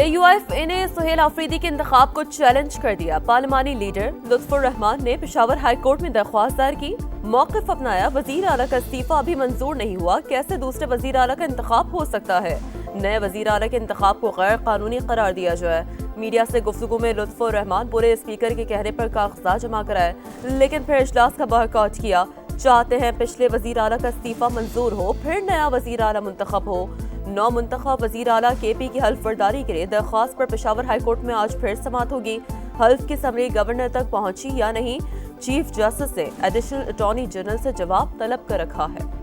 AUIFA نے سہیل آفریدی کے انتخاب کو چیلنج کر دیا۔ پارلیمانی لیڈر لطف الرحمان نے پشاور ہائی کورٹ میں درخواست دائر کی، موقف اپنایا۔ وزیر اعلیٰ کا استعفیٰ ابھی منظور نہیں ہوا، کیسے دوسرے وزیر اعلیٰ کا انتخاب ہو سکتا ہے؟ نئے وزیر اعلیٰ کے انتخاب کو غیر قانونی قرار دیا جائے۔ میڈیا سے گفتگو میں لطف الرحمان بولے، اسپیکر کے کہنے پر کاغذات جمع کرائے لیکن پھر اجلاس کا بائیکاٹ کیا۔ چاہتے ہیں پچھلے وزیر اعلیٰ کا استعفیٰ منظور ہو، پھر نیا وزیر اعلیٰ منتخب ہو۔ نو منتخب وزیر اعلیٰ کے پی کی حلف برداری کے لیے درخواست پر پشاور ہائی کورٹ میں آج پھر سماعت ہوگی۔ حلف کی سمری گورنر تک پہنچی یا نہیں، چیف جسٹس نے ایڈیشنل اٹارنی جنرل سے جواب طلب کر رکھا ہے۔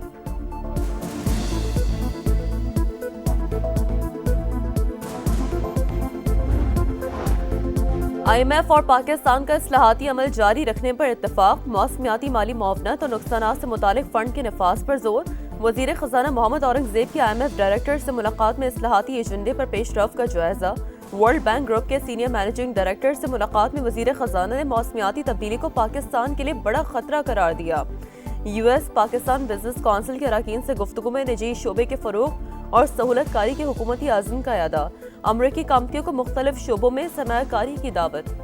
IMF اور پاکستان کا اصلاحاتی عمل جاری رکھنے پر اتفاق، موسمیاتی مالی معاونت اور نقصانات سے متعلق فنڈ کے نفاذ پر زور۔ وزیر خزانہ محمد اورنگزیب کی IMF ڈائریکٹر سے ملاقات میں اصلاحاتی ایجنڈے پر پیش رفت کا جائزہ۔ ورلڈ بینک گروپ کے سینئر مینیجنگ ڈائریکٹر سے ملاقات میں وزیر خزانہ نے موسمیاتی تبدیلی کو پاکستان کے لیے بڑا خطرہ قرار دیا۔ US پاکستان بزنس کونسل کے اراکین سے گفتگو میں نجی شعبے کے فروغ اور سہولت کاری کے حکومتی عزم کا اعادہ۔ امریکی کمپنیوں کو مختلف شعبوں میں سرمایہ کاری کی دعوت۔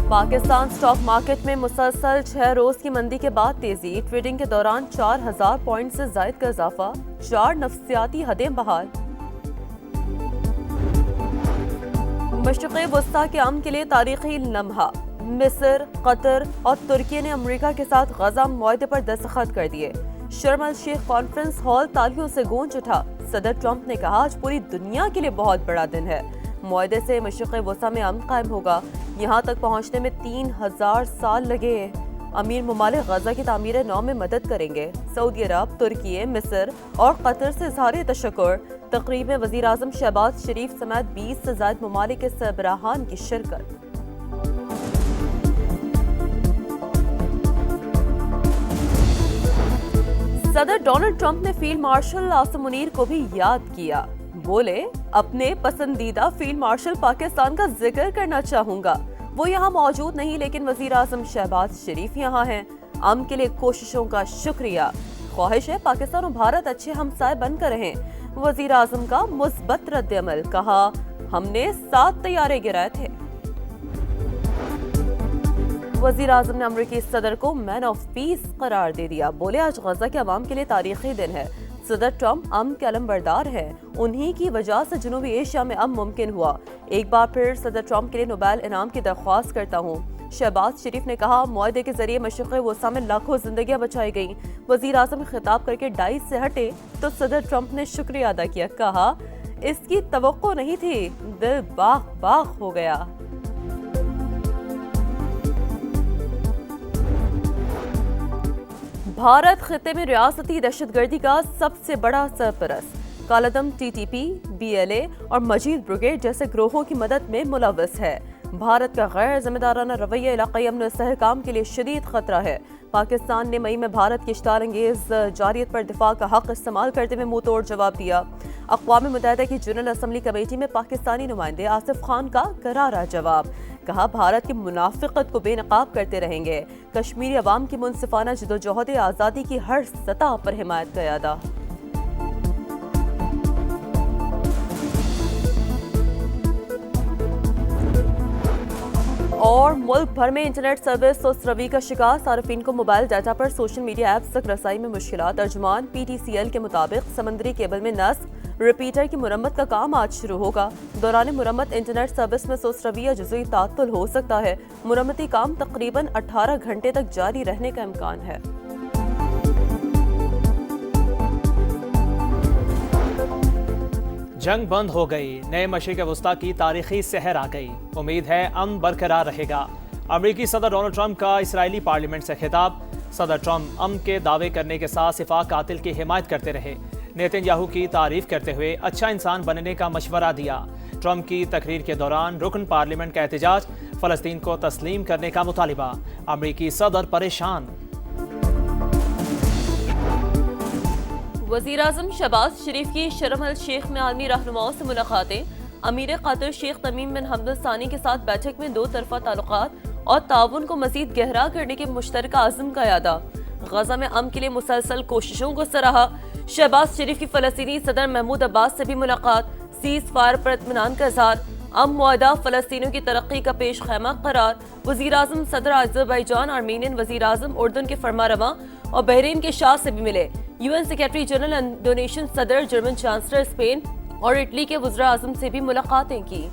پاکستان سٹاک مارکیٹ میں مسلسل 6 روز کی مندی کے بعد تیزی، ٹریڈنگ کے دوران 4000 پوائنٹ سے زائد کا اضافہ، 4 نفسیاتی حدیں بحال۔ مشرق وسطیٰ کے امن کے لیے تاریخی لمحہ، مصر، قطر اور ترکی نے امریکہ کے ساتھ غزہ معاہدے پر دستخط کر دیے۔ شرم الشیخ کانفرنس ہال تالیوں سے گونج اٹھا۔ صدر ٹرمپ نے کہا، آج پوری دنیا کے لیے بہت بڑا دن ہے، معاہدے سے مشرق وسطیٰ میں امن قائم ہوگا، یہاں تک پہنچنے میں 3000 سال لگے۔ امیر ممالک غزہ کی تعمیر نو میں مدد کریں گے۔ سعودی عرب، ترکی، مصر اور قطر سے اظہار تشکر۔ تقریب میں وزیر اعظم شہباز شریف سمیت 20 سے زائد ممالک کے سربراہان کی شرکت۔ صدر ڈونلڈ ٹرمپ نے فیلڈ مارشل عاصم منیر کو بھی یاد کیا، بولے اپنے پسندیدہ فیلڈ مارشل پاکستان کا ذکر کرنا چاہوں گا، وہ یہاں موجود نہیں لیکن وزیر اعظم شہباز شریف یہاں ہیں۔ امن کے لیے کوششوں کا شکریہ، خواہش ہے پاکستان اور بھارت اچھے ہمسائے بن کر رہیں۔ وزیر اعظم کا مثبت رد عمل، کہا ہم نے 7 طیارے گرائے تھے۔ وزیر اعظم نے امریکی صدر کو مین آف پیس قرار دے دیا، بولے آج غزہ کے عوام کے لیے تاریخی دن ہے۔ صدر ٹرمپ امن کے علم بردار ہے، انہی کی وجہ سے جنوبی ایشیا میں امن ممکن ہوا۔ ایک بار پھر صدر ٹرمپ کے لیے نوبیل انعام کی درخواست کرتا ہوں۔ شہباز شریف نے کہا، معاہدے کے ذریعے مشرق وسطیٰ میں لاکھوں زندگیاں بچائی گئیں۔ وزیر اعظم خطاب کر کے ڈائز سے ہٹے تو صدر ٹرمپ نے شکریہ ادا کیا، کہا اس کی توقع نہیں تھی، دل باغ باغ ہو گیا۔ بھارت خطے میں ریاستی دہشت گردی کا سب سے بڑا سرپرست، کالعدم TTP، BLA اور مجید بریگیڈ جیسے گروہوں کی مدد میں ملوث ہے۔ بھارت کا غیر ذمہ دارانہ رویہ علاقائی امن و استحکام کے لیے شدید خطرہ ہے۔ پاکستان نے مئی میں بھارت کی اشتعال انگیز جارحیت پر دفاع کا حق استعمال کرتے ہوئے منہ توڑ جواب دیا۔ اقوام متحدہ کی جنرل اسمبلی کمیٹی میں پاکستانی نمائندے آصف خان کا کرارا جواب، کہا بھارت کی منافقت کو بے نقاب کرتے رہیں گے۔ کشمیری عوام کی منصفانہ جدوجہد آزادی کی ہر سطح پر حمایت کا اعادہ۔ اور ملک بھر میں انٹرنیٹ سروس سست روی کا شکار، صارفین کو موبائل ڈیٹا پر سوشل میڈیا ایپس تک رسائی میں مشکلات۔ ترجمان PTCL کے مطابق سمندری کیبل میں نصب ریپیٹر کی مرمت کا کام آج شروع ہوگا۔ دوران مرمت انٹرنیٹ سروس میں سست روی یا جزوی تعطل ہو سکتا ہے۔ مرمتی کام تقریباً 18 گھنٹے تک جاری رہنے کا امکان ہے۔ جنگ بند ہو گئی، نئے مشرق وسطیٰ کی تاریخی سحر آ گئی، امید ہے امن برقرار رہے گا۔ امریکی صدر ڈونلڈ ٹرمپ کا اسرائیلی پارلیمنٹ سے خطاب، صدر ٹرمپ امن کے دعوے کرنے کے ساتھ صفا قاتل کی حمایت کرتے رہے، نیتن یاہو کی تعریف کرتے ہوئے اچھا انسان بننے کا مشورہ دیا۔ ٹرمپ کی تقریر کے دوران رکن پارلیمنٹ کا احتجاج، فلسطین کو تسلیم کرنے کا مطالبہ، امریکی صدر پریشان۔ وزیر اعظم شہباز شریف کی شرم الشیخ میں عالمی رہنماؤں سے ملاقاتیں، امیر قطر شیخ تمیم بن حمد الثانی کے ساتھ بیٹھک میں 2 طرفہ تعلقات اور تعاون کو مزید گہرا کرنے کے مشترکہ عزم کا اعادہ۔ غزہ میں امن کے لیے مسلسل کوششوں کو سراہا۔ شہباز شریف کی فلسطینی صدر محمود عباس سے بھی ملاقات، سیز فائر پر اطمینان کا اظہار۔ امن معاہدہ فلسطینیوں کی ترقی کا پیش خیمہ قرار۔ وزیراعظم صدر آذربائیجان، آرمینین وزیراعظم اردن کے فرمانرواں اور بحرین کے شاہ سے بھی ملے۔ U N secretary general Indonesian صدر، جرمن چانسلر اسپین اور اٹلی کے وزراء اعظم سے بھی ملاقاتیں کی۔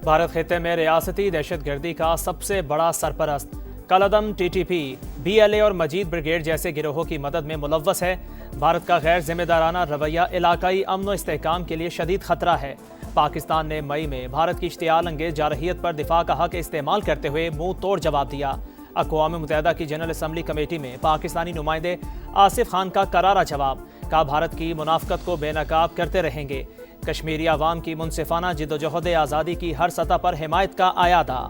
بھارت خطے میں ریاستی دہشت گردی کا سب سے بڑا سرپرست کالعدم T T P, B L A اور مجید بریگیڈ جیسے گروہوں کی مدد میں ملوث ہے۔ بھارت کا غیر ذمہ دارانہ رویہ علاقائی امن و استحکام کے لیے شدید خطرہ ہے۔ پاکستان نے مئی میں بھارت کی اشتعال انگیز جارحیت پر دفاع کا حق استعمال کرتے ہوئے منہ توڑ جواب دیا۔ اقوام متحدہ کی جنرل اسمبلی کمیٹی میں پاکستانی نمائندے آصف خان کا کرارا جواب، کہا بھارت کی منافقت کو بے نقاب کرتے رہیں گے۔ کشمیری عوام کی منصفانہ جدوجہد آزادی کی ہر سطح پر حمایت کا اعادہ۔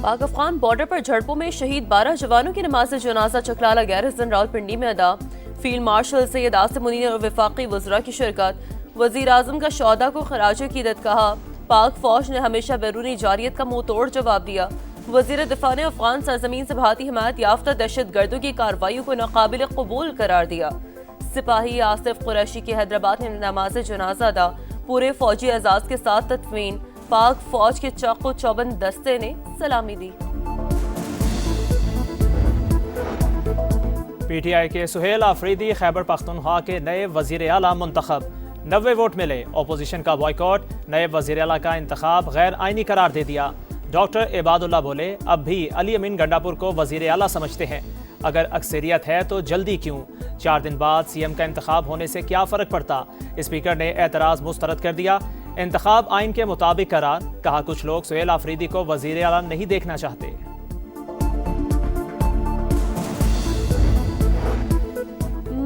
پاک افغان بارڈر پر جھڑپوں میں شہید 12 جوانوں کی نماز جنازہ چکلالہ گیرزن راولپنڈی میں ادا۔ فیلڈ مارشل سید آصف منیر اور وفاقی وزراء کی شرکت۔ وزیر اعظم کا شہداء کو خراج عقیدت کہا۔ پاک فوج نے ہمیشہ بیرونی جارحیت کا منہ توڑ جواب دیا۔ وزیر دفاع نے افغان سرزمین سے بھارتی حمایت یافتہ دہشت گردوں کی کارروائیوں کو ناقابل قبول قرار دیا۔ سپاہی آصف قریشی کی حیدرآباد میں نماز جنازہ ادا، پورے فوجی اعزاز کے ساتھ تدفین۔ پاک فوج کے چاقو چوبند دستے نے سلامی دی۔ پی ٹی آئی کے سہیل آفریدی خیبر پختونخوا کے نئے وزیر اعلیٰ منتخب، 90 ووٹ ملے۔ اپوزیشن کا بائیکاٹ، نئے وزیر اعلیٰ کا انتخاب غیر آئینی قرار دے دیا۔ ڈاکٹر عباد اللہ بولے، اب بھی علی امین گنڈاپور کو وزیر اعلیٰ سمجھتے ہیں، اگر اکثریت ہے تو جلدی کیوں؟ 4 دن بعد سی ایم کا انتخاب ہونے سے کیا فرق پڑتا؟ اسپیکر نے اعتراض مسترد کر دیا۔ انتخاب آئین کے مطابق قرار، کہا کچھ لوگ سہیل آفریدی کو وزیر اعلیٰ نہیں دیکھنا چاہتے۔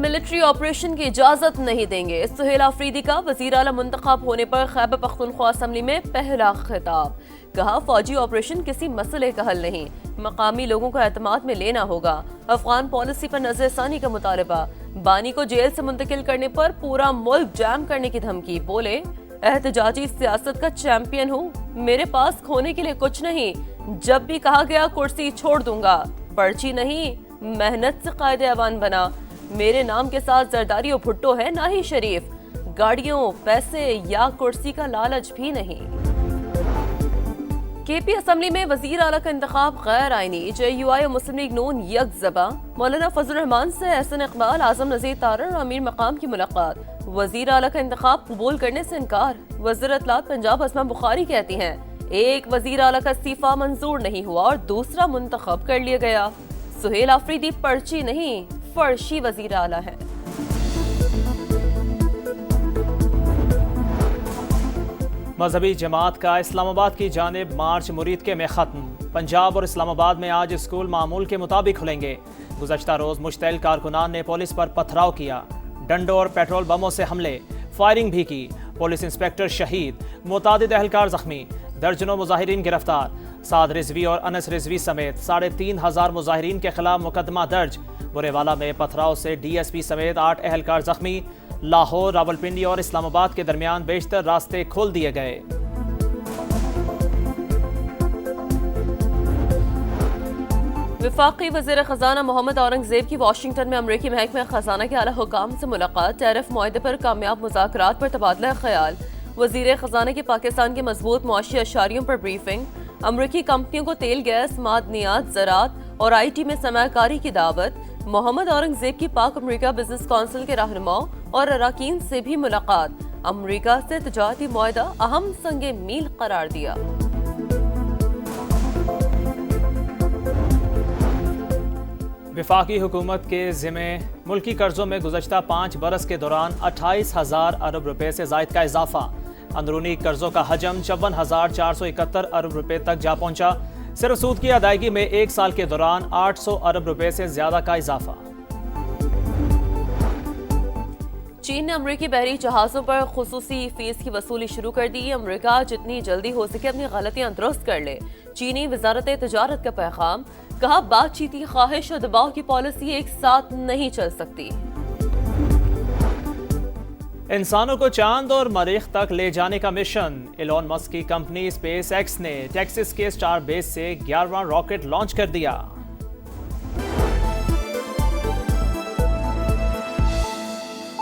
ملٹری آپریشن کی اجازت نہیں دیں گے، سہیل آفریدی کا وزیر اعلیٰ منتخب ہونے پر خیبر پختونخوا اسمبلی میں پہلا خطاب۔ کہا فوجی آپریشن کسی مسئلے کا حل نہیں، مقامی لوگوں کو اعتماد میں لینا ہوگا۔ افغان پالیسی پر نظر ثانی کا مطالبہ، بانی کو جیل سے منتقل کرنے پر پورا ملک جام کرنے کی دھمکی۔ بولے، احتجاجی سیاست کا چیمپئن ہوں، میرے پاس کھونے کے لیے کچھ نہیں، جب بھی کہا گیا کرسی چھوڑ دوں گا، پرچی نہیں محنت سے قائد ایوان بنا۔ میرے نام کے ساتھ زرداری و بھٹو ہے، نہ ہی شریف، گاڑیوں، پیسے یا کرسی کا لالچ بھی نہیں۔ کے پی اسمبلی میں وزیر اعلیٰ کا انتخاب غیر آئینی، جے یو آئی اور مسلم لیگ نون یک زباں۔ مولانا فضل الرحمان سے احسن اقبال، اعظم نذیر تارڑ اور امیر مقام کی ملاقات۔ وزیر اعلیٰ کا انتخاب قبول کرنے سے انکار۔ وزیر اطلاعات پنجاب اسما بخاری کہتی ہیں، ایک وزیر اعلیٰ کا استعفیٰ منظور نہیں ہوا اور دوسرا منتخب کر لیا گیا۔ سہیل آفریدی پرچی نہیں، فرشی وزیر اعلیٰ ہے۔ مذہبی جماعت کا اسلام آباد کی جانب مارچ مرید میں ختم۔ پنجاب اور اسلام آباد میں آج اسکول معمول کے مطابق کھلیں گے۔ گزشتہ روز مشتعل کارکنان نے پولیس پر پتھراؤ کیا، ڈنڈوں اور پیٹرول بموں سے حملے، فائرنگ بھی کی۔ پولیس انسپکٹر شہید، متعدد اہلکار زخمی، درجنوں مظاہرین گرفتار۔ سعد رضوی اور انس رضوی سمیت 3500 مظاہرین کے خلاف مقدمہ درج۔ برے والا میں پتھراؤ سے ڈی ایس پی سمیت 8 اہلکار زخمی۔ لاہور، راولپنڈی اور اسلام آباد کے درمیان بیشتر راستے کھول دیے گئے۔ وفاقی وزیر خزانہ محمد اورنگزیب کی واشنگٹن میں امریکی محکمہ خزانہ کے اعلیٰ حکام سے ملاقات، ٹیرف معاہدے پر کامیاب مذاکرات پر تبادلہ خیال۔ وزیر خزانہ کی پاکستان کے مضبوط معاشی اشاریوں پر بریفنگ۔ امریکی کمپنیوں کو تیل، گیس، معدنیات، زراعت اور آئی ٹی میں سرمایہ کاری کی دعوت۔ محمد اورنگزیب کی پاک امریکہ بزنس کونسل کے رہنماؤں اور اراکین سے بھی ملاقات۔ امریکہ سے تجارتی معاہدہ اہم سنگ میل قرار دیا۔ وفاقی حکومت کے ذمہ ملکی قرضوں میں گزشتہ 5 برس کے دوران 28,000 ارب روپے سے زائد کا اضافہ۔ اندرونی قرضوں کا حجم 54,471 ارب روپے تک جا پہنچا۔ صرف سود کی ادائیگی میں 1 سال کے دوران 800 ارب روپے سے زیادہ کا اضافہ۔ چین نے امریکی بحری جہازوں پر خصوصی فیس کی وصولی شروع کر دی. امریکہ جتنی جلدی ہو سکے اپنی غلطیاں درست کر لے. چینی وزارت تجارت کا پیغام. کہا بات چیتی خواہش اور دباؤ کی پالیسی ایک ساتھ نہیں چل سکتی. انسانوں کو چاند اور مریخ تک لے جانے کا مشن. ایلون مسک کی کمپنی اسپیس ایکس نے ٹیکسس کے اسٹار بیس سے 11واں راکٹ لانچ کر دیا.